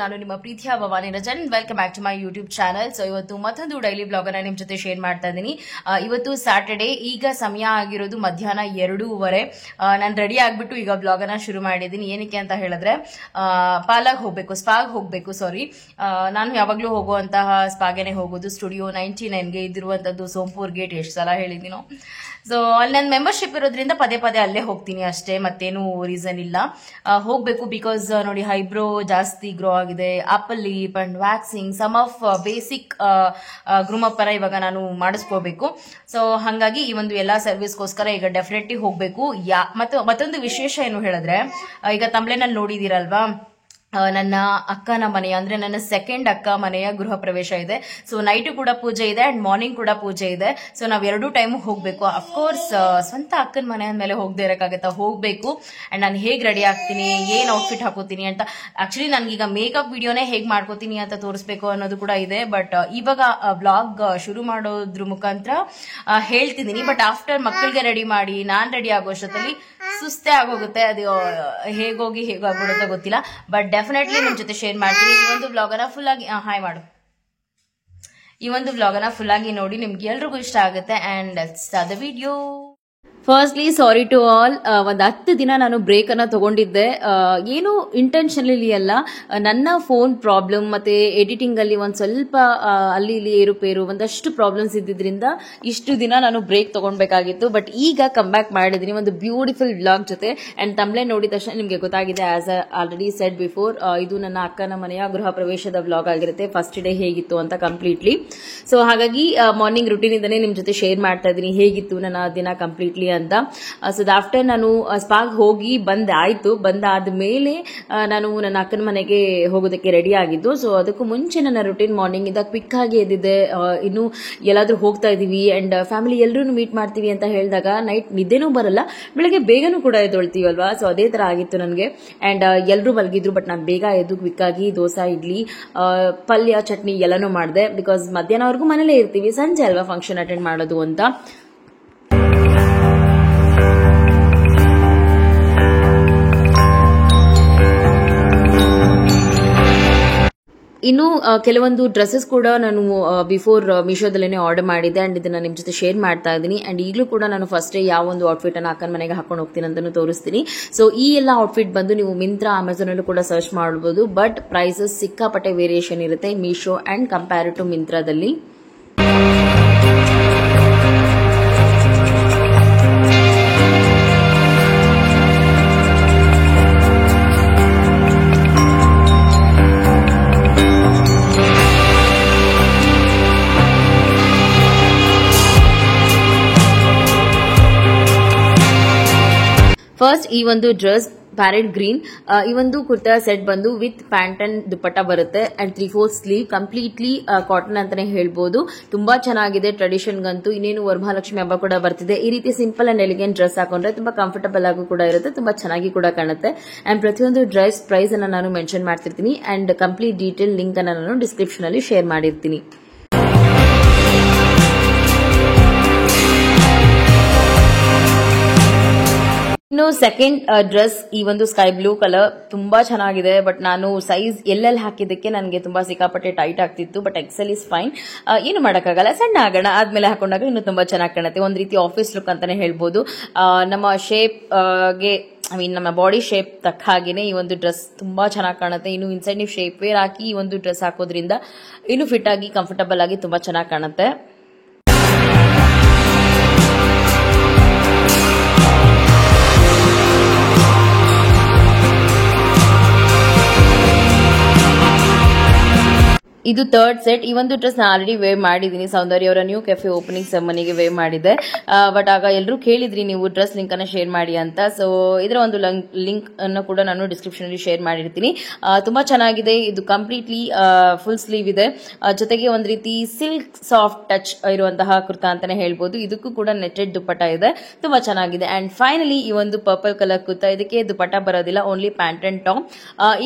ನಾನು ನಿಮ್ಮ ಪ್ರೀತಿಯ Bhavani Rajan. Welcome back to my YouTube channel. So ಇವತ್ತು ಮತ್ತೊಂದು ಡೈಲಿ ಬ್ಲಾಗ್ ಅನ್ನ ನಿಮ್ ಜೊತೆ ಶೇರ್ ಮಾಡ್ತಾ ಇದ್ದೀನಿ. ಇವತ್ತು ಸ್ಯಾಟರ್ಡೇ, ಈಗ ಸಮಯ ಆಗಿರೋದು ಮಧ್ಯಾಹ್ನ 2:30. ನಾನು ರೆಡಿ ಆಗ್ಬಿಟ್ಟು ಈಗ ಬ್ಲಾಗ್ ಅನ್ನ ಶುರು ಮಾಡಿದ್ದೀನಿ. ಏನಕ್ಕೆ ಅಂತ ಹೇಳಿದ್ರೆ ಸ್ಪಾಗ್ ಹೋಗ್ಬೇಕು. ನಾನು ಯಾವಾಗ್ಲೂ ಹೋಗುವಂತಹ ಸ್ಪಾಗೆನೆ ಹೋಗೋದು. ಸ್ಟುಡಿಯೋ 99ಗೆ ಇದಿರುವಂತದ್ದು ಸೋಂಪೂರ್ ಗೇಟ್. ಎಷ್ಟು ಸಲ ಹೇಳಿದ್ದೀನೋ. ಸೊ ಅಲ್ಲಿ ನನ್ನ ಮೆಂಬರ್ಶಿಪ್ ಇರೋದ್ರಿಂದ ಪದೇ ಪದೇ ಅಲ್ಲೇ ಹೋಗ್ತೀನಿ ಅಷ್ಟೇ, ಮತ್ತೇನು ರೀಸನ್ ಇಲ್ಲ. ಹೋಗ್ಬೇಕು ಬಿಕಾಸ್ ನೋಡಿ, ಹೈಬ್ರೋ ಜಾಸ್ತಿ ಗ್ರೋ ಆಗಿದೆ, upper lip and waxing, some of basic ಗ್ರೂಮಪ್ ಇವಾಗ ನಾನು ಮಾಡಿಸ್ಕೋಬೇಕು. ಸೊ ಹಾಗಾಗಿ ಈ ಒಂದು ಎಲ್ಲಾ ಸರ್ವಿಸ್ಗೋಸ್ಕರ ಈಗ ಡೆಫಿನೆಟ್ಲಿ ಹೋಗ್ಬೇಕು. ಮತ್ತೊಂದು ವಿಶೇಷ ಏನು ಹೇಳಿದ್ರೆ, ಈಗ ತಮ್ಲೆನಲ್ಲಿ ನೋಡಿದಿರಲ್ವಾ, ನನ್ನ ಅಕ್ಕನ ಮನೆಯ ಅಂದ್ರೆ ನನ್ನ ಸೆಕೆಂಡ್ ಅಕ್ಕ ಮನೆಯ ಗೃಹ ಪ್ರವೇಶ ಇದೆ. ಸೊ ನೈಟ್ ಕೂಡ ಪೂಜೆ ಇದೆ ಅಂಡ್ ಮಾರ್ನಿಂಗ್ ಕೂಡ ಪೂಜೆ ಇದೆ. ಸೊ ನಾವ್ 2 ಟೈಮ್ ಹೋಗ್ಬೇಕು. ಅಫ್ಕೋರ್ಸ್ ಸ್ವಂತ ಅಕ್ಕನ ಮನೆ ಅಂದ್ಮೇಲೆ ಹೋಗದೆ ಇರಕ್ಕಾಗತ್ತಾ, ಹೋಗ್ಬೇಕು. ಅಂಡ್ ನಾನು ಹೇಗ್ ರೆಡಿ ಆಗ್ತೀನಿ, ಏನ್ ಔಟ್ಫಿಟ್ ಹಾಕೋತೀನಿ ಅಂತ, ಆಕ್ಚುಲಿ ನನ್ಗೀಗ ಮೇಕಪ್ ವಿಡಿಯೋನೇ ಹೇಗ್ ಮಾಡ್ಕೋತೀನಿ ಅಂತ ತೋರಿಸ್ಬೇಕು ಅನ್ನೋದು ಕೂಡ ಇದೆ. ಬಟ್ ಇವಾಗ ಬ್ಲಾಗ್ ಶುರು ಮಾಡೋದ್ರ ಮುಖಾಂತರ ಹೇಳ್ತಿದ್ದೀನಿ. ಬಟ್ ಆಫ್ಟರ್ ಮಕ್ಕಳಿಗೆ ರೆಡಿ ಮಾಡಿ ನಾನ್ ರೆಡಿ ಆಗೋಷ್ಟೊತ್ತಲ್ಲಿ ಸುಸ್ತೇ ಆಗೋಗುತ್ತೆ. ಅದು ಹೇಗಾಗ್ಬಿಡುತ್ತೋ ಗೊತ್ತಿಲ್ಲ. ಬಟ್ ಡೆಫಿನೆಟ್ಲಿ ನಿಮ್ ಜೊತೆ ಶೇರ್ ಮಾಡ್ತೀನಿ. ಈ ಒಂದು ಬ್ಲಾಗ್ ಅನ್ನ ಫುಲ್ ಆಗಿ ಫುಲ್ ಆಗಿ ನೋಡಿ, ನಿಮ್ಗೆ ಎಲ್ರಿಗೂ ಇಷ್ಟ ಆಗುತ್ತೆ. And start the video. Firstly sorry to all. ಒಂದ್ 10 ದಿನ ನಾನು ಬ್ರೇಕ್ ಅನ್ನ ತಗೊಂಡಿದ್ದೆ. ಏನು ಇಂಟೆನ್ಷನಲಿ ಅಲ್ಲ, ನನ್ನ ಫೋನ್ ಪ್ರಾಬ್ಲಮ್ ಮತ್ತೆ ಎಡಿಟಿಂಗ್ ಅಲ್ಲಿ ಒಂದ್ ಸ್ವಲ್ಪ ಅಲ್ಲಿ ಇಲ್ಲಿ ಏರುಪೇರು ಒಂದಷ್ಟು ಪ್ರಾಬ್ಲಮ್ಸ್ ಇದ್ದಿದ್ರಿಂದ ಇಷ್ಟು ದಿನ ನಾನು ಬ್ರೇಕ್ ತಗೊಳ್ಬೇಕಾಗಿತ್ತು. ಬಟ್ ಈಗ ಕಮ್ ಬ್ಯಾಕ್ ಮಾಡಿದೀನಿ ಒಂದು ಬ್ಯೂಟಿಫುಲ್ ವ್ಲಾಗ್ ಜೊತೆ. ಅಂಡ್ ತಮ್ಲೆ ನೋಡಿದ ತಕ್ಷಣ ನಿಮ್ಗೆ ಗೊತ್ತಾಗಿದೆ, ಆಸ್ ಆಲ್ರೆಡಿ ಸೆಡ್ ಬಿಫೋರ್, ಇದು ನನ್ನ ಅಕ್ಕನ ಮನೆಯ ಗೃಹ ಪ್ರವೇಶದ ವ್ಲಾಗ್ ಆಗಿರುತ್ತೆ. ಫಸ್ಟ್ ಡೇ ಹೇಗಿತ್ತು ಅಂತ ಕಂಪ್ಲೀಟ್ಲಿ. ಸೊ ಹಾಗಾಗಿ ಮಾರ್ನಿಂಗ್ ರುಟೀನ್ ಇಂದಾನೆ ನಿಮ್ ಜೊತೆ ಶೇರ್ ಮಾಡ್ತಾ ಇದ್ದೀನಿ, ಹೇಗಿತ್ತು ನನ್ನ ದಿನ ಕಂಪ್ಲೀಟ್ಲಿ ಅಂತ. ಸೊ ಆಫ್ಟರ್ ನಾನು ಸ್ಪಾಗ್ ಹೋಗಿ ಬಂದಾದ್ಮೇಲೆ ನಾನು ನನ್ನ ಅಕ್ಕನ ಮನೆಗೆ ಹೋಗೋದಕ್ಕೆ ರೆಡಿ ಆಗಿದ್ದು. ಸೊ ಅದಕ್ಕೂ ಮುಂಚೆ ನನ್ನ ರುಟೀನ್ ಮಾರ್ನಿಂಗ್ ಇಂದ ಕ್ವಿಕ್ ಆಗಿ ಎದ್ದಿದ್ದೆ. ಇನ್ನು ಎಲ್ಲಾದ್ರೂ ಹೋಗ್ತಾ ಇದೀವಿ ಅಂಡ್ ಫ್ಯಾಮಿಲಿ ಎಲ್ಲರೂ ಮೀಟ್ ಮಾಡ್ತೀವಿ ಅಂತ ಹೇಳಿದಾಗ ನೈಟ್ ನಿದ್ದೆನೂ ಬರಲ್ಲ, ಬೆಳಗ್ಗೆ ಬೇಗನೂ ಕೂಡ ಎದ್ದೊಳ್ತೀವಲ್ವಾ. ಸೊ ಅದೇ ತರ ಆಗಿತ್ತು ನನಗೆ. ಅಂಡ್ ಎಲ್ಲರೂ ಮಲಗಿದ್ರು, ಬಟ್ ನಾನು ಬೇಗ ಎದ್ದು ಕ್ವಿಕ್ ಆಗಿ ದೋಸೆ, ಇಡ್ಲಿ, ಪಲ್ಯ, ಚಟ್ನಿ ಎಲ್ಲಾನು ಮಾಡಿದೆ. ಬಿಕಾಸ್ ಮಧ್ಯಾಹ್ನವರೆಗೂ ಮನೇಲೇ ಇರ್ತೀವಿ, ಸಂಜೆ ಅಲ್ವಾ ಫಂಕ್ಷನ್ ಅಟೆಂಡ್ ಮಾಡೋದು ಅಂತ. ಇನ್ನು ಕೆಲವೊಂದು ಡ್ರೆಸ್ಸಸ್ ಕೂಡ ನಾನು ಬಿಫೋರ್ ಮೀಶೋದಲ್ಲೇನೆ ಆರ್ಡರ್ ಮಾಡಿದ್ದೆ ಅಂಡ್ ಇದನ್ನ ನಿಮ್ ಜೊತೆ ಶೇರ್ ಮಾಡ್ತಾ ಇದ್ದೀನಿ. ಅಂಡ್ ಈಗಲೂ ಕೂಡ ನಾನು ಫಸ್ಟ್ ಯಾವ ಒಂದು ಔಟ್ಫಿಟ್ ಅನ್ನ ಅಕ್ಕನ ಮನೆಗೆ ಹಾಕೊಂಡು ಹೋಗ್ತೀನಿ ಅಂತಾನು ತೋರಿಸ್ತೀನಿ. ಸೊ ಈ ಎಲ್ಲ ಔಟ್ಫಿಟ್ ಬಂದು ನೀವು ಮಿಂತ್ರಾ, ಅಮೆಝಾನ್ ಅಲ್ಲೂ ಕೂಡ ಸರ್ಚ್ ಮಾಡಬಹುದು. ಬಟ್ ಪ್ರೈಸಸ್ ಸಿಕ್ಕಾಪಟ್ಟೆ ವೇರಿಯೇಷನ್ ಇರುತ್ತೆ ಮೀಶೋ ಅಂಡ್ ಕಂಪೇರ್ ಟು ಮಿಂತ್ರಾದಲ್ಲಿ. ಫಸ್ಟ್ ಈ ಒಂದು ಡ್ರೆಸ್ ಪ್ಯಾರೆಟ್ ಗ್ರೀನ್, ಈ ಒಂದು ಕುರ್ತಾ ಸೆಟ್ ಬಂದು ವಿತ್ ಪ್ಯಾಂಟ್ ಅಂಡ್ ದುಪ್ಪಟ್ಟ ಬರುತ್ತೆ ಅಂಡ್ 3/4 ಸ್ಲೀವ್, ಕಂಪ್ಲೀಟ್ಲಿ ಕಾಟನ್ ಅಂತಾನೆ ಹೇಳ್ಬೋದು. ತುಂಬಾ ಚೆನ್ನಾಗಿದೆ ಟ್ರೆಡಿಷನ್ಗಂತೂ. ಇನ್ನೇನು ವರಮಹಾಲಕ್ಷ್ಮಿ ಹಬ್ಬ ಕೂಡ ಬರ್ತಿದೆ. ಈ ರೀತಿ ಸಿಂಪಲ್ ಅಂಡ್ ಎಲಿಗೆಂಟ್ ಡ್ರೆಸ್ ಹಾಕೊಂಡ್ರೆ ತುಂಬಾ ಕಂಫರ್ಟಬಲ್ ಆಗು ಕೂಡ ಇರುತ್ತೆ, ತುಂಬಾ ಚೆನ್ನಾಗಿ ಕೂಡ ಕಾಣುತ್ತೆ. ಅಂಡ್ ಪ್ರತಿಯೊಂದು ಡ್ರೆಸ್ ಪ್ರೈಸ್ ಅನ್ನ ನಾನು ಮೆನ್ಷನ್ ಮಾಡ್ತಿರ್ತೀನಿ ಅಂಡ್ ಕಂಪ್ಲೀಟ್ ಡೀಟೇಲ್ ಲಿಂಕ್ ಅನ್ನ ನಾನು ಡಿಸ್ಕ್ರಿಪ್ಷನ್ ಅಲ್ಲಿ ಶೇರ್ ಮಾಡಿರ್ತೀನಿ. ಇನ್ನು ಸೆಕೆಂಡ್ ಡ್ರೆಸ್ ಈ ಒಂದು ಸ್ಕೈ ಬ್ಲೂ ಕಲರ್, ತುಂಬಾ ಚೆನ್ನಾಗಿದೆ. ಬಟ್ ನಾನು ಸೈಜ್ ಎಲ್ಲೆಲ್ಲಿ ಹಾಕಿದ್ದಕ್ಕೆ ನನಗೆ ತುಂಬಾ ಸಿಕ್ಕಾಪಟ್ಟೆ ಟೈಟ್ ಆಗ್ತಿತ್ತು. ಬಟ್ ಎಕ್ಸೆಲ್ ಇಸ್ ಫೈನ್, ಏನು ಮಾಡಕ್ಕಾಗಲ್ಲ, ಸಣ್ಣ ಆಗೋಣ, ಆದ್ಮೇಲೆ ಹಾಕೊಂಡಾಗ ಇನ್ನು ತುಂಬಾ ಚೆನ್ನಾಗಿ ಕಾಣುತ್ತೆ. ಒಂದ್ ರೀತಿ ಆಫೀಸ್ ಲುಕ್ ಅಂತಾನೆ ಹೇಳ್ಬೋದು. ನಮ್ಮ ಶೇಪ್ ಗೆ ನಮ್ಮ ಬಾಡಿ ಶೇಪ್ ತಕ್ಕ ಹಾಗೇನೆ ಈ ಒಂದು ಡ್ರೆಸ್ ತುಂಬಾ ಚೆನ್ನಾಗಿ ಕಾಣುತ್ತೆ. ಇನ್ನು ಇನ್ಸೈಡ್ ನೀವು ಶೇಪ್ ವೇರ್ ಹಾಕಿ ಈ ಒಂದು ಡ್ರೆಸ್ ಹಾಕೋದ್ರಿಂದ ಇನ್ನು ಫಿಟ್ ಆಗಿ ಕಂಫರ್ಟಬಲ್ ಆಗಿ ತುಂಬಾ ಚೆನ್ನಾಗಿ ಕಾಣುತ್ತೆ. ಇದು ಥರ್ಡ್ ಸೆಟ್. ಈ ಒಂದು ಡ್ರೆಸ್ ನಾನು ಆಲ್ರೆಡಿ ವೇರ್ ಮಾಡಿದ್ದೀನಿ, ಸೌಂದರ್ಯ ಅವರ ನ್ಯೂ ಕೆಫೆ ಓಪನಿಂಗ್ ಸೆರೆಮನಿಗೆ ವೇರ್ ಮಾಡಿದೆ. ಬಟ್ ಆಗ ಎಲ್ಲರೂ ಕೇಳಿದ್ರಿ ನೀವು ಡ್ರೆಸ್ ಲಿಂಕ್ ಅನ್ನ ಶೇರ್ ಮಾಡಿ ಅಂತ. ಸೊ ಇದರ ಒಂದು ಲಿಂಕ್ ಅನ್ನು ಕೂಡ ನಾನು ಡಿಸ್ಕ್ರಿಪ್ಷನ್ ಅಲ್ಲಿ ಶೇರ್ ಮಾಡಿರ್ತೀನಿ. ತುಂಬಾ ಚೆನ್ನಾಗಿದೆ. ಇದು ಕಂಪ್ಲೀಟ್ಲಿ ಫುಲ್ ಸ್ಲೀವ್ ಇದೆ, ಜೊತೆಗೆ ಒಂದ್ ರೀತಿ ಸಿಲ್ಕ್ ಸಾಫ್ಟ್ ಟಚ್ ಇರುವಂತಹ ಕುರ್ತಾ ಅಂತಾನೆ ಹೇಳ್ಬೋದು. ಇದಕ್ಕೂ ಕೂಡ ನೆಟೆಡ್ ದುಪ್ಪಟ್ಟ ಇದೆ, ತುಂಬಾ ಚೆನ್ನಾಗಿದೆ. ಅಂಡ್ ಫೈನಲಿ ಈ ಒಂದು ಪರ್ಪಲ್ ಕಲರ್ ಕುರ್ತಾ, ಇದಕ್ಕೆ ದುಪ್ಪಟ್ಟ ಬರೋದಿಲ್ಲ, ಓನ್ಲಿ ಪ್ಯಾಂಟ್ ಅಂಡ್ ಟಾಪ್.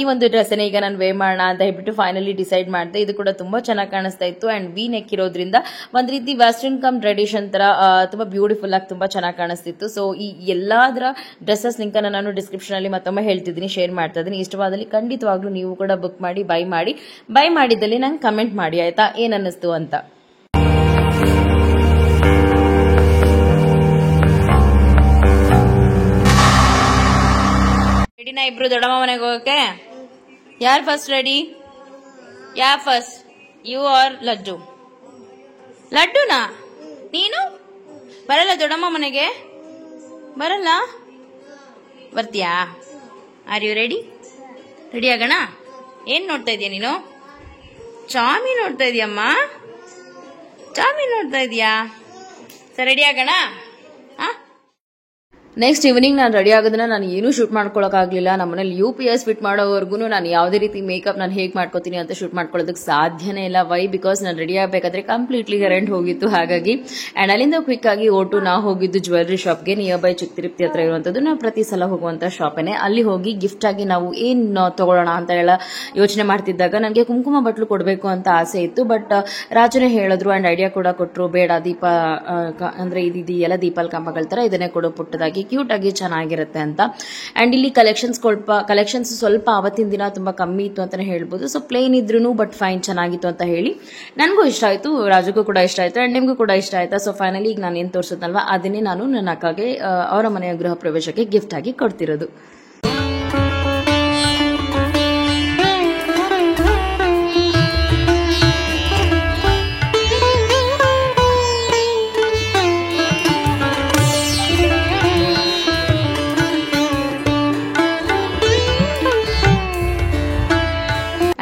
ಈ ಒಂದು ಡ್ರೆಸ್ ಈಗ ನಾನು ವೇರ್ ಮಾಡೋಣ ಅಂತ ಹೇಳ್ಬಿಟ್ಟು ಫೈನಲಿ ಡಿಸೈಡ್ ಮಾಡಿದೆ. ಇದು ಇದು ಕೂಡ ತುಂಬಾ ಚೆನ್ನಾಗಿ ಕಾಣಿಸ್ತಾ ಇತ್ತು. ಅಂಡ್ ವಿ ನೆಕ್ ಇರೋದ್ರಿಂದ ಒಂದ್ ರೀತಿ ವೆಸ್ಟರ್ನ್ ಕಮ್ ಟ್ರೆಡಿಷನ್ ತರ ತುಂಬಾ ಬ್ಯೂಟಿಫುಲ್ ಆಗಿ ತುಂಬಾ ಚೆನ್ನಾಗಿ ಕಾಣಿಸ್ತಿತ್ತು. ಸೊ ಈ ಎಲ್ಲಾದ್ರ ಡ್ರೆಸ್ಸಸ್ ಲಿಂಕ್ ಅನ್ನ ನಾನು ಡಿಸ್ಕ್ರಿಪ್ಷನ್ ಅಲ್ಲಿ ಮತ್ತೊಮ್ಮೆ ಹೇಳ್ತಿದ್ದೀನಿ, ಶೇರ್ ಮಾಡ್ತಾ ಇದ್ದೀನಿ. ಇಷ್ಟವಾದಲ್ಲಿ ಖಂಡಿತವಾಗ್ಲೂ ನೀವು ಕೂಡ ಬುಕ್ ಮಾಡಿ ಬೈ ಮಾಡಿದ್ದಲ್ಲಿ ನಂಗೆ ಕಮೆಂಟ್ ಮಾಡಿ ಆಯ್ತಾ, ಏನ್ ಅನ್ನಿಸ್ತು ಅಂತ. ರೆಡಿನಾ ಇಬ್ರು ದೊಡ್ಡಮ್ಮ ಮನೆಗೆ ಹೋಗಕ್ಕೆ? ಯಾರು ಫಸ್ಟ್ ರೆಡಿ? ಯಾರು ಫಸ್ಟ್, ಯು ಆರ್ ಲಡ್ಡು? ಲಡ್ಡುನಾ ನೀನು? ಬರಲ್ಲ ದೊಡ್ಡಮ್ಮ ಮನೆಗೆ? ಬರಲ್ಲ? ಬರ್ತೀಯಾ? Are you ready? ರೆಡಿ ಆಗೋಣ? ಏನ್ ನೋಡ್ತಾ ಇದೀಯ ನೀನು? ಚಾಮಿ ನೋಡ್ತಾ ಇದೀಯಮ್ಮ? ಚಾಮಿ ನೋಡ್ತಾ ಇದೀಯಾ? ಸರ್ ರೆಡಿ ಆಗೋಣ? ನೆಕ್ಸ್ಟ್ ಈವ್ನಿಂಗ್ ನಾನು ರೆಡಿ ಆಗೋದನ್ನ ನಾನು ಏನೂ ಶೂಟ್ ಮಾಡ್ಕೊಳಕ್ಕಾಗಲಿಲ್ಲ. ನಮ್ಮನೇಲಿ UPS ಫಿಟ್ ಮಾಡೋವರೆಗೂ ನಾನು ಯಾವುದೇ ರೀತಿ ಮೇಕಪ್ ನಾನು ಹೇಗೆ ಮಾಡ್ಕೋತೀನಿ ಅಂತ ಶೂಟ್ ಮಾಡ್ಕೊಳ್ಳೋದಕ್ಕೆ ಸಾಧ್ಯನೇ ಇಲ್ಲ. ವೈ? ಬಿಕಾಸ್ ನಾನು ರೆಡಿ ಆಗಬೇಕಾದ್ರೆ ಕಂಪ್ಲೀಟ್ಲಿ ಕರೆಂಟ್ ಹೋಗಿತ್ತು. ಹಾಗಾಗಿ ಅಂಡ್ ಅಲ್ಲಿಂದ ಕ್ವಿಕ್ ಆಗಿ ನಾವು ಹೋಗಿದ್ದು ಜ್ಯುವೆಲ್ಲರಿ ಶಾಪ್ಗೆ, ನಿಯರ್ ಬೈ ಚಿಕ್ಕತಿರುಪತಿ ಹತ್ರ ಇರುವಂತದ್ದು. ನಾವು ಪ್ರತಿ ಸಲ ಹೋಗುವಂತ ಶಾಪೇನೆ. ಅಲ್ಲಿ ಹೋಗಿ ಗಿಫ್ಟ್ ಆಗಿ ನಾವು ಏನ್ ತಗೊಳ್ಳೋಣ ಅಂತ ಎಲ್ಲ ಯೋಚನೆ ಮಾಡ್ತಿದ್ದಾಗ ನನಗೆ ಕುಂಕುಮ ಬಟ್ಲು ಕೊಡಬೇಕು ಅಂತ ಆಸೆ ಇತ್ತು. ಬಟ್ ರಾಜನೇ ಹೇಳಿದ್ರು ಅಂಡ್ ಐಡಿಯಾ ಕೂಡ ಕೊಟ್ಟರು, ಬೇಡ ದೀಪ ಅಂದ್ರೆ ಇದೆಯಲ್ಲ ದೀಪಾಲ್ ಕಂಬಗಳ ತರ ಇದನ್ನೇ ಕೊಡೋ ಪುಟ್ಟದಾಗಿ ಕ್ಯೂಟ್ ಆಗಿ ಚೆನ್ನಾಗಿರುತ್ತೆ ಅಂತ. ಅಂಡ್ ಇಲ್ಲಿ ಕಲೆಕ್ಷನ್ಸ್ ಸ್ವಲ್ಪ ಅವತ್ತಿನ ದಿನ ತುಂಬಾ ಕಮ್ಮಿ ಇತ್ತು ಅಂತಾನೆ ಹೇಳ್ಬೋದು. ಸೊ ಪ್ಲೇನ್ ಇದ್ರು ಬಟ್ ಫೈನ್ ಚೆನ್ನಾಗಿತ್ತು ಅಂತ ಹೇಳಿ ನನಗೂ ಇಷ್ಟ ಆಯ್ತು, ರಾಜುಗೂ ಕೂಡ ಇಷ್ಟ ಆಯ್ತು ಅಂಡ್ ನಿಮ್ಗೂ ಕೂಡ ಇಷ್ಟ ಆಯ್ತಾ. ಸೊ ಫೈನಲಿ ಈಗ ನಾನು ಏನ್ ತೋರಿಸೋದಲ್ವಾ ಅದನ್ನೇ ನಾನು ನನ್ನ ಅಕ್ಕಗೆ ಅವರ ಮನೆಯ ಗೃಹ ಪ್ರವೇಶಕ್ಕೆ ಗಿಫ್ಟ್ ಆಗಿ ಕೊಡ್ತಿರೋದು.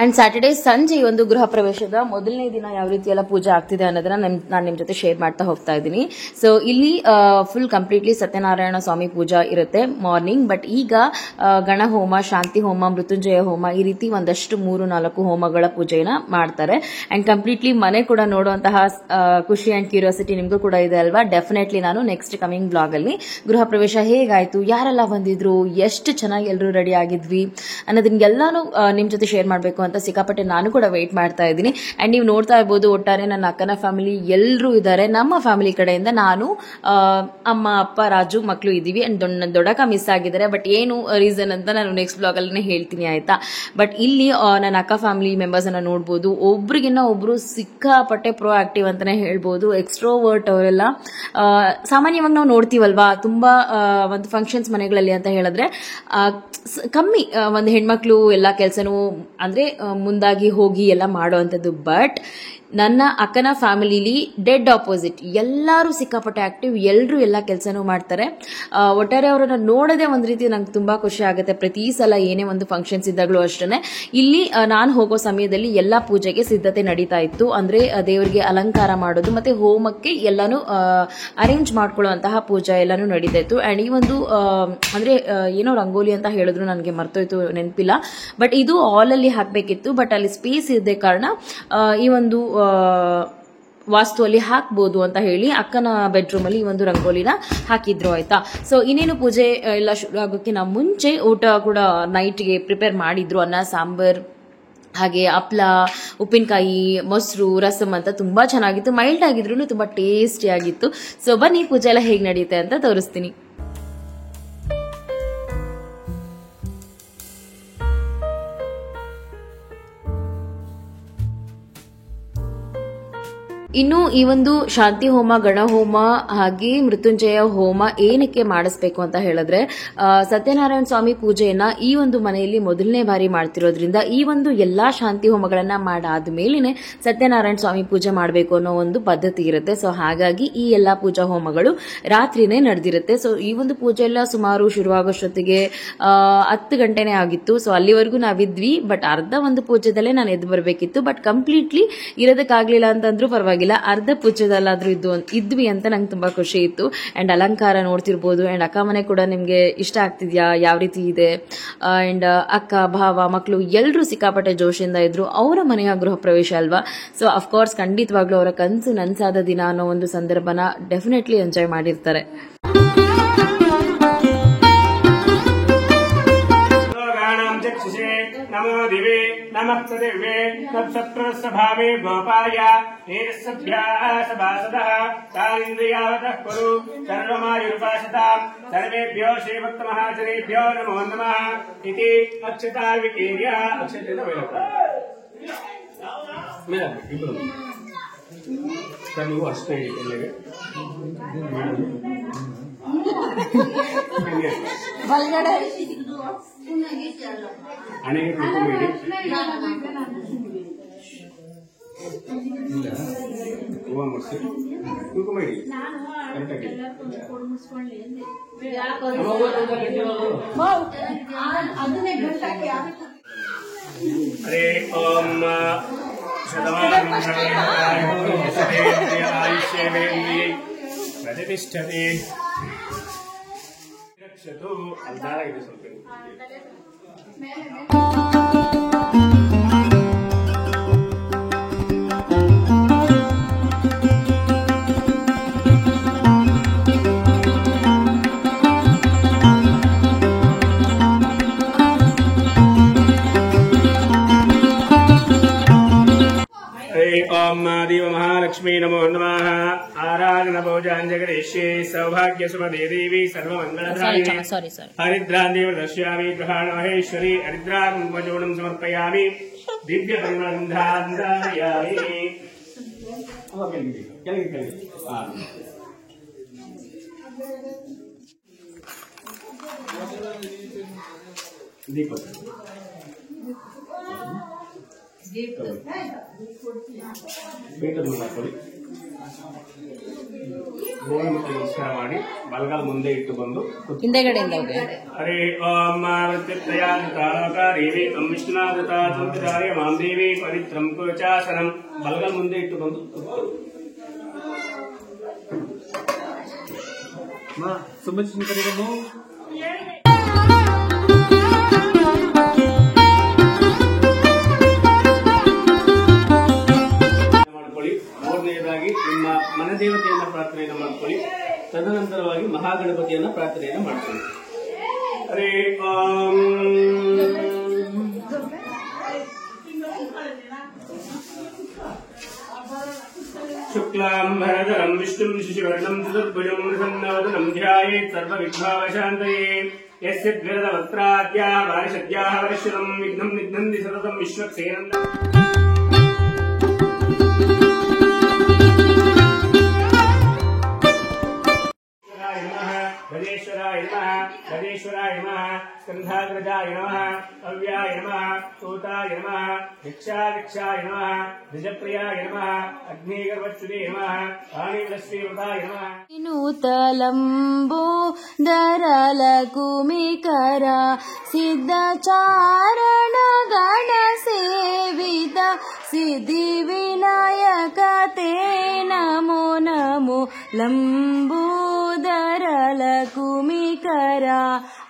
ಅಂಡ್ ಸ್ಯಾಟರ್ಡೇ ಸಂಜೆ ಈ ಒಂದು ಗೃಹ ಪ್ರವೇಶದ ಮೊದಲನೇ ದಿನ ಯಾವ ರೀತಿ ಎಲ್ಲ ಪೂಜೆ ಆಗ್ತಿದೆ ಅನ್ನೋದನ್ನ ನಾನು ನಿಮ್ ಜೊತೆ ಶೇರ್ ಮಾಡ್ತಾ ಹೋಗ್ತಾ ಇದ್ದೀನಿ. ಸೊ ಇಲ್ಲಿ ಫುಲ್ ಕಂಪ್ಲೀಟ್ಲಿ ಸತ್ಯನಾರಾಯಣ ಸ್ವಾಮಿ ಪೂಜಾ ಇರುತ್ತೆ ಮಾರ್ನಿಂಗ್. ಬಟ್ ಈಗ ಗಣ ಹೋಮ, ಶಾಂತಿ ಹೋಮ, ಮೃತ್ಯುಂಜಯ ಹೋಮ ಈ ರೀತಿ ಒಂದಷ್ಟು 3-4 ಹೋಮಗಳ ಪೂಜೆನ ಮಾಡ್ತಾರೆ. ಅಂಡ್ ಕಂಪ್ಲೀಟ್ಲಿ ಮನೆ ಕೂಡ ನೋಡುವಂತಹ ಖುಷಿ ಅಂಡ್ ಕ್ಯೂರಿಯಾಸಿಟಿ ನಿಮ್ಗೂ ಕೂಡ ಇದೆ ಅಲ್ವಾ? ಡೆಫಿನೆಟ್ಲಿ ನಾನು ನೆಕ್ಸ್ಟ್ ಕಮಿಂಗ್ ಬ್ಲಾಗ್ ಅಲ್ಲಿ ಗೃಹ ಪ್ರವೇಶ ಹೇಗಾಯ್ತು, ಯಾರೆಲ್ಲ ಬಂದಿದ್ರು, ಎಷ್ಟು ಚೆನ್ನಾಗಿ ಎಲ್ಲರೂ ರೆಡಿ ಆಗಿದ್ವಿ ಅನ್ನೋದನ್ನೆಲ್ಲಾನು ನಿಮ್ ಜೊತೆ ಶೇರ್ ಮಾಡಬೇಕು ಅಂತ ಸಿಕ್ಕಾಪಟ್ಟೆ ನಾನು ಕೂಡ ವೇಟ್ ಮಾಡ್ತಾ ಇದ್ದೀನಿ. ಅಂಡ್ ನೀವು ನೋಡ್ತಾ ಇರ್ಬೋದು, ಒಟ್ಟಾರೆ ನನ್ನ ಅಕ್ಕನ ಫ್ಯಾಮಿಲಿ ಎಲ್ಲರೂ ಇದ್ದಾರೆ. ನಮ್ಮ ಫ್ಯಾಮಿಲಿ ಕಡೆಯಿಂದ ನಾನು, ಅಮ್ಮ, ಅಪ್ಪ, ರಾಜು, ಮಕ್ಕಳು ಇದ್ದೀವಿ. ಅಂಡ್ ದೊಡ್ಡಕ್ಕ ಮಿಸ್ ಆಗಿದ್ದಾರೆ. ಬಟ್ ಏನು ರೀಸನ್ ಅಂತ ನಾನು ನೆಕ್ಸ್ಟ್ ಬ್ಲಾಗ್ ಅಲ್ಲಿ ಹೇಳ್ತೀನಿ ಆಯ್ತಾ. ಬಟ್ ಇಲ್ಲಿ ನನ್ನ ಅಕ್ಕ ಫ್ಯಾಮಿಲಿ ಮೆಂಬರ್ಸ್ ಅನ್ನ ನೋಡ್ಬೋದು, ಒಬ್ರಿಗಿನ್ನ ಒಬ್ರು ಸಿಕ್ಕಾಪಟ್ಟೆ ಪ್ರೋ ಆಕ್ಟಿವ್ ಅಂತಾನೆ ಹೇಳ್ಬೋದು. ಎಕ್ಸ್ಟ್ರೋವರ್ಟ್ ಅವರೆಲ್ಲ. ಸಾಮಾನ್ಯವಾಗಿ ನಾವು ನೋಡ್ತೀವಲ್ವಾ ತುಂಬಾ ಒಂದು ಫಂಕ್ಷನ್ಸ್ ಮನೆಗಳಲ್ಲಿ ಅಂತ ಹೇಳಿದ್ರೆ ಕಮ್ಮಿ ಒಂದು ಹೆಣ್ಮಕ್ಳು ಎಲ್ಲ ಕೆಲಸನೂ ಅಂದ್ರೆ ಮುಂದಾಗಿ ಹೋಗಿ ಎಲ್ಲ ಮಾಡುವಂಥದ್ದು. ಬಟ್ ನನ್ನ ಅಕ್ಕನ ಫ್ಯಾಮಿಲಿಲಿ ಡೆಡ್ ಆಪೋಸಿಟ್, ಎಲ್ಲರೂ ಸಿಕ್ಕಾಪಟ್ಟೆ ಆಕ್ಟಿವ್, ಎಲ್ಲರೂ ಎಲ್ಲ ಕೆಲಸನೂ ಮಾಡ್ತಾರೆ. ಒಟ್ಟಾರೆ ಅವರನ್ನ ನೋಡೋದೇ ಒಂದು ರೀತಿ ನಂಗೆ ತುಂಬಾ ಖುಷಿ ಆಗುತ್ತೆ. ಪ್ರತಿ ಸಲ ಏನೇ ಒಂದು ಫಂಕ್ಷನ್ಸ್ ಇದ್ದಾಗಲೂ ಅಷ್ಟೇ ಇಲ್ಲಿ ನಾನು ಹೋಗೋ ಸಮಯದಲ್ಲಿ ಎಲ್ಲಾ ಪೂಜೆಗೆ ಸಿದ್ಧತೆ ನಡೀತಾ ಇತ್ತು. ಅಂದ್ರೆ ದೇವರಿಗೆ ಅಲಂಕಾರ ಮಾಡೋದು ಮತ್ತೆ ಹೋಮಕ್ಕೆ ಎಲ್ಲಾನು ಅರೇಂಜ್ ಮಾಡ್ಕೊಳ್ಳುವಂತಹ ಪೂಜೆ ಎಲ್ಲಾನು ನಡೀತಾ ಇತ್ತು. ಅಂಡ್ ಈ ಒಂದು ಅಂದ್ರೆ ಏನೋ ರಂಗೋಲಿ ಅಂತ ಹೇಳಿದ್ರು, ನನಗೆ ಮರ್ತೋಯ್ತು, ನೆನಪಿಲ್ಲ. ಬಟ್ ಇದು ಆಲ್ ಅಲ್ಲಿ ಹಾಕ್ಬೇಕಿತ್ತು. ಬಟ್ ಅಲ್ಲಿ ಸ್ಪೇಸ್ ಇದ್ದ ಕಾರಣ ಈ ಒಂದು ವಾಸ್ತು ಅಲ್ಲಿ ಹಾಕ್ಬೋದು ಅಂತ ಹೇಳಿ ಅಕ್ಕನ ಬೆಡ್ರೂಮ್ ಅಲ್ಲಿ ಈ ಒಂದು ರಂಗೋಲಿನ ಹಾಕಿದ್ರು ಆಯ್ತಾ. ಸೊ ಇನ್ನೇನು ಪೂಜೆ ಎಲ್ಲ ಶುರು ಆಗೋಕ್ಕಿಂತ ಮುಂಚೆ ಊಟ ಕೂಡ ನೈಟ್ಗೆ ಪ್ರಿಪೇರ್ ಮಾಡಿದ್ರು. ಅನ್ನ, ಸಾಂಬಾರ್, ಹಾಗೆ ಹಪ್ಳ, ಉಪ್ಪಿನಕಾಯಿ, ಮೊಸರು, ರಸಮ್ ಅಂತ ತುಂಬಾ ಚೆನ್ನಾಗಿತ್ತು. ಮೈಲ್ಡ್ ಆಗಿದ್ರು ತುಂಬಾ ಟೇಸ್ಟಿ ಆಗಿತ್ತು. ಸೊ ಬನ್ನಿ ಪೂಜೆ ಎಲ್ಲ ಹೇಗೆ ನಡೆಯುತ್ತೆ ಅಂತ ತೋರಿಸ್ತೀನಿ. ಇನ್ನು ಈ ಒಂದು ಶಾಂತಿ ಹೋಮ, ಗಣ ಹೋಮ ಹಾಗೆ ಮೃತ್ಯುಂಜಯ ಹೋಮ ಏನಕ್ಕೆ ಮಾಡಿಸ್ಬೇಕು ಅಂತ ಹೇಳಿದ್ರೆ, ಸತ್ಯನಾರಾಯಣ ಸ್ವಾಮಿ ಪೂಜೆಯನ್ನ ಈ ಒಂದು ಮನೆಯಲ್ಲಿ ಮೊದಲನೇ ಬಾರಿ ಮಾಡ್ತಿರೋದ್ರಿಂದ ಈ ಒಂದು ಎಲ್ಲಾ ಶಾಂತಿ ಹೋಮಗಳನ್ನ ಮಾಡಾದ ಮೇಲೇನೆ ಸತ್ಯನಾರಾಯಣ ಸ್ವಾಮಿ ಪೂಜೆ ಮಾಡಬೇಕು ಅನ್ನೋ ಒಂದು ಪದ್ಧತಿ ಇರುತ್ತೆ. ಸೊ ಹಾಗಾಗಿ ಈ ಎಲ್ಲಾ ಪೂಜಾ ಹೋಮಗಳು ರಾತ್ರಿನೇ ನಡೆದಿರುತ್ತೆ. ಸೊ ಈ ಒಂದು ಪೂಜೆ ಎಲ್ಲ ಸುಮಾರು ಶುರುವಾಗೋಷ್ಟೊತ್ತಿಗೆ 10 ಗಂಟೆನೇ ಆಗಿತ್ತು. ಸೊ ಅಲ್ಲಿವರೆಗೂ ನಾವಿದ್ವಿ. ಬಟ್ ಅರ್ಧ ಒಂದು ಪೂಜೆದಲ್ಲೇ ನಾನು ಎದ್ದು ಬರಬೇಕಿತ್ತು. ಬಟ್ ಕಂಪ್ಲೀಟ್ಲಿ ಇರೋದಕ್ಕಾಗ್ಲಿಲ್ಲ ಅಂತಂದ್ರೂ ಪರವಾಗಿಲ್ಲ, ಅರ್ಧ ಪೂಜೆದಲ್ಲಾದ್ರೂ ಇದ್ವಿ ಅಂತ ನಂಗೆ ತುಂಬಾ ಖುಷಿ ಇತ್ತು. ಅಂಡ್ ಅಲಂಕಾರ ನೋಡ್ತಿರ್ಬೋದು. ಅಂಡ್ ಅಕ್ಕ ಮನೆ ಕೂಡ ನಿಮ್ಗೆ ಇಷ್ಟ ಆಗ್ತಿದ್ಯಾ, ಯಾವ ರೀತಿ ಇದೆ? ಅಂಡ್ ಅಕ್ಕ, ಭಾವ, ಮಕ್ಕಳು ಎಲ್ಲರೂ ಸಿಕ್ಕಾಪಟ್ಟೆ ಜೋಶಿಂದ ಇದ್ರು. ಅವರ ಮನೆಯ ಗೃಹ ಪ್ರವೇಶ ಅಲ್ವಾ. ಸೊ ಅಫ್ಕೋರ್ಸ್ ಖಂಡಿತವಾಗ್ಲೂ ಅವರ ಕನಸು ನನ್ಸಾದ ದಿನ ಅನ್ನೋ ಒಂದು ಸಂದರ್ಭನ ಡೆಫಿನೆಟ್ಲಿ ಎಂಜಾಯ್ ಮಾಡಿರ್ತಾರೆ. नमो दिवे नमः पृथिवे तत्सत्रस्वभावे गोपाय एतस्सभ्याः सभासदः तानिन्द्रियावतः कुरु सर्वमायुरुपासताम् सर्वेभ्यो श्रीभक्तमहाजनेभ्यो नमो नमः इति अक्षता विकीर्य अक्षतेन मेरा इब्बರು ಸರ್ ನೀವು ಅಷ್ಟೇ ಇಲ್ಲಿಗೆ ಬಲ್ಗಡೆ ಹಣೆಗೆ ಕುಂಕುಮ ಹೂವ ಮುಡಿಸಿ ಕುಂಕುಮ ಇಡಿ ಹರೇ ಓಂ आयुष्येन्द्रिय प्रतिष्ठते रक्षतु अंधार ಇದೆ ಸ್ವಲ್ಪ ओम देव महालक्ष्मी नमो नमः आराधन भोजाञ्जगरिष्ये सौभाग्य सुमदे देवी सर्वमंगलदायिनी हरिद्रान्देव दर्शयामि ग्रहाण महेश्वरी हरिद्राकुङ्कुमचूर्णं समर्पयामि दिव्य परिमलगन्धान्धारयामि दीपक ಪೀಠದ ಹಾಕೊಳ್ಳಿ ಗೋಮುಖಿ ನಮಸ್ಕಾರ ಮಾಡಿ ಬಲಗಾಲ ಮುಂದೆ ಇಟ್ಟು ಬಂದು ಹಿಂದೆಗಡೆಯಿಂದ ಹರೇ ಓಂ ವೃತ್ತಿತ್ರಯಾಕಾರೇವಿ ತಂ ವಿಷ್ಣುನಾಥಾಚಾರ್ಯ ಮಾಂ ದೇವಿ ಪವಿತ್ರಂ ಕುಚಾಸನಂ ಬಲಗಾಲ ಮುಂದೆ ಇಟ್ಟು ಬಂದು ನಿಮ್ಮ ಮನದೇವತೆಯನ್ನ ಪ್ರಾರ್ಥನೆಯನ್ನು ಮಾಡಿಕೊಳ್ಳಿ ತದನಂತರವಾಗಿ ಮಹಾಗಣಪತಿಯನ್ನ ಪ್ರಾರ್ಥನೆಯನ್ನು ಮಾಡಿಕೊಳ್ಳಿ ಹರೇ ಓಂ शुक्लांबरधरं विष्णुं शशिवर्णं चतुर्भुजं प्रसन्नवदनं ध्यायेत् सर्वविघ्नोपशान्तये यस्य द्विरदवक्त्राद्याः वारिषद्याः वर्षितं विघ्नं निघ्नन्ति सततं विश्वक्सेनं गजेश्वराय नमः स्कन्धाग्रजाय नमः अव्याय नमः तोताय नमः भिक्षाय नमः द्विजप्रियाय नमः अग्निगर्वच्युते नमः वाणीवलश्रीवृताय नमः नूतलम्बो दरलकुमिकर सिद्धचारण गणसेवित सिद्धिविनायक ते नमो नमो लम्बोदरलकुमिकर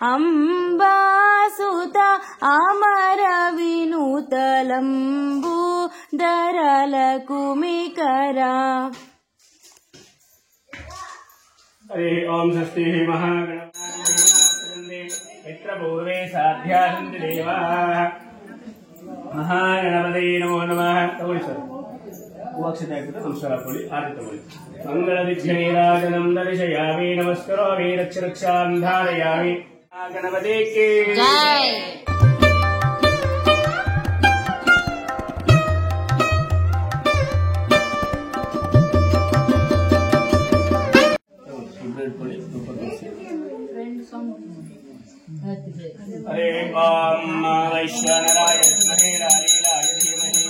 अंबासुत अमर विनूत लम्बोदरलकुमिकर हरे ओम स्वस्ति महागणपति मित्रपूर्वे साध्यासन्ति देवाः महागणपते नमो नमः तवळि सर उवाक्षते आगुत्ते नमस्कार हाकोळि आरति तवळि मंगलविघ्ननीराजनं दर्शयामि नमस्करोमि रक्षरक्षां धारयामि गणपते की जय हरे ओम वैश्वानराय विद्महे लालीलाय धीमहि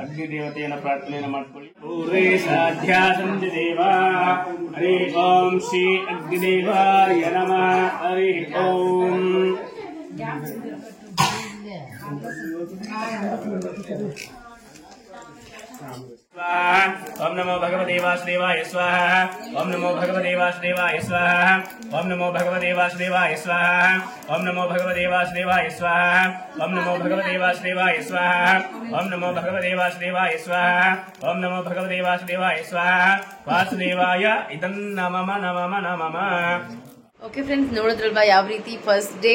अग्निदेवतेयन्न प्रार्थनेयन्न माड्ಕೊಳ್ಳಿ पूर्वे साध्यासन्ति देवाः हरे ओम श्री अग्निदेवाय नमः हरे ओम ओम नमो भगवते वासुदेवाय स्वाहा ओम नमो भगवते वासुदेवाय स्वाहा ओम नमो भगवते वासुदेवाय स्वाहा ओम नमो भगवते वासुदेवाय स्वाहा ओम नमो भगवते वासुदेवाय स्वाहा ओम नमो भगवते वासुदेवाय स्वाहा ओम नमो भगवते वासुदेवाय स्वाहा वासुदेवाय इदं नमः नमः नमः ಓಕೆ ಫ್ರೆಂಡ್ಸ್, ನೋಡಿದ್ರಲ್ವಾ ಯಾವ ರೀತಿ ಫಸ್ಟ್ ಡೇ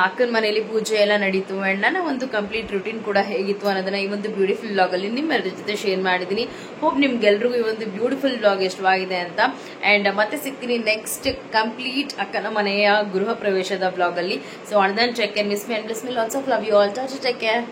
ಅಕ್ಕನ ಮನೆಯಲ್ಲಿ ಪೂಜೆ ಎಲ್ಲ ನಡೀತು ಅಂಡ್ ನನ್ನ ಒಂದು ಕಂಪ್ಲೀಟ್ ರುಟೀನ್ ಕೂಡ ಹೇಗಿತ್ತು ಅನ್ನೋದನ್ನ ಈ ಒಂದು ಬ್ಯೂಟಿಫುಲ್ ವ್ಲಾಗ್ ಅಲ್ಲಿ ನಿಮ್ಮೆಲ್ಲರ ಜೊತೆ ಶೇರ್ ಮಾಡಿದೀನಿ. ಹೋಪ್ ನಿಮ್ಗೆಲ್ರಿಗೂ ಈ ಒಂದು ಬ್ಯೂಟಿಫುಲ್ ವ್ಲಾಗ್ ಇಷ್ಟವಾಗಿದೆ ಅಂತ. ಅಂಡ್ ಮತ್ತೆ ಸಿಗ್ತೀನಿ ನೆಕ್ಸ್ಟ್ ಕಂಪ್ಲೀಟ್ ಅಕ್ಕನ ಮನೆಯ ಗೃಹ ಪ್ರವೇಶದ ವ್ಲಾಗ್ ಅಲ್ಲಿ. So and then take care, miss me and bless me, lots of love you all. Take care.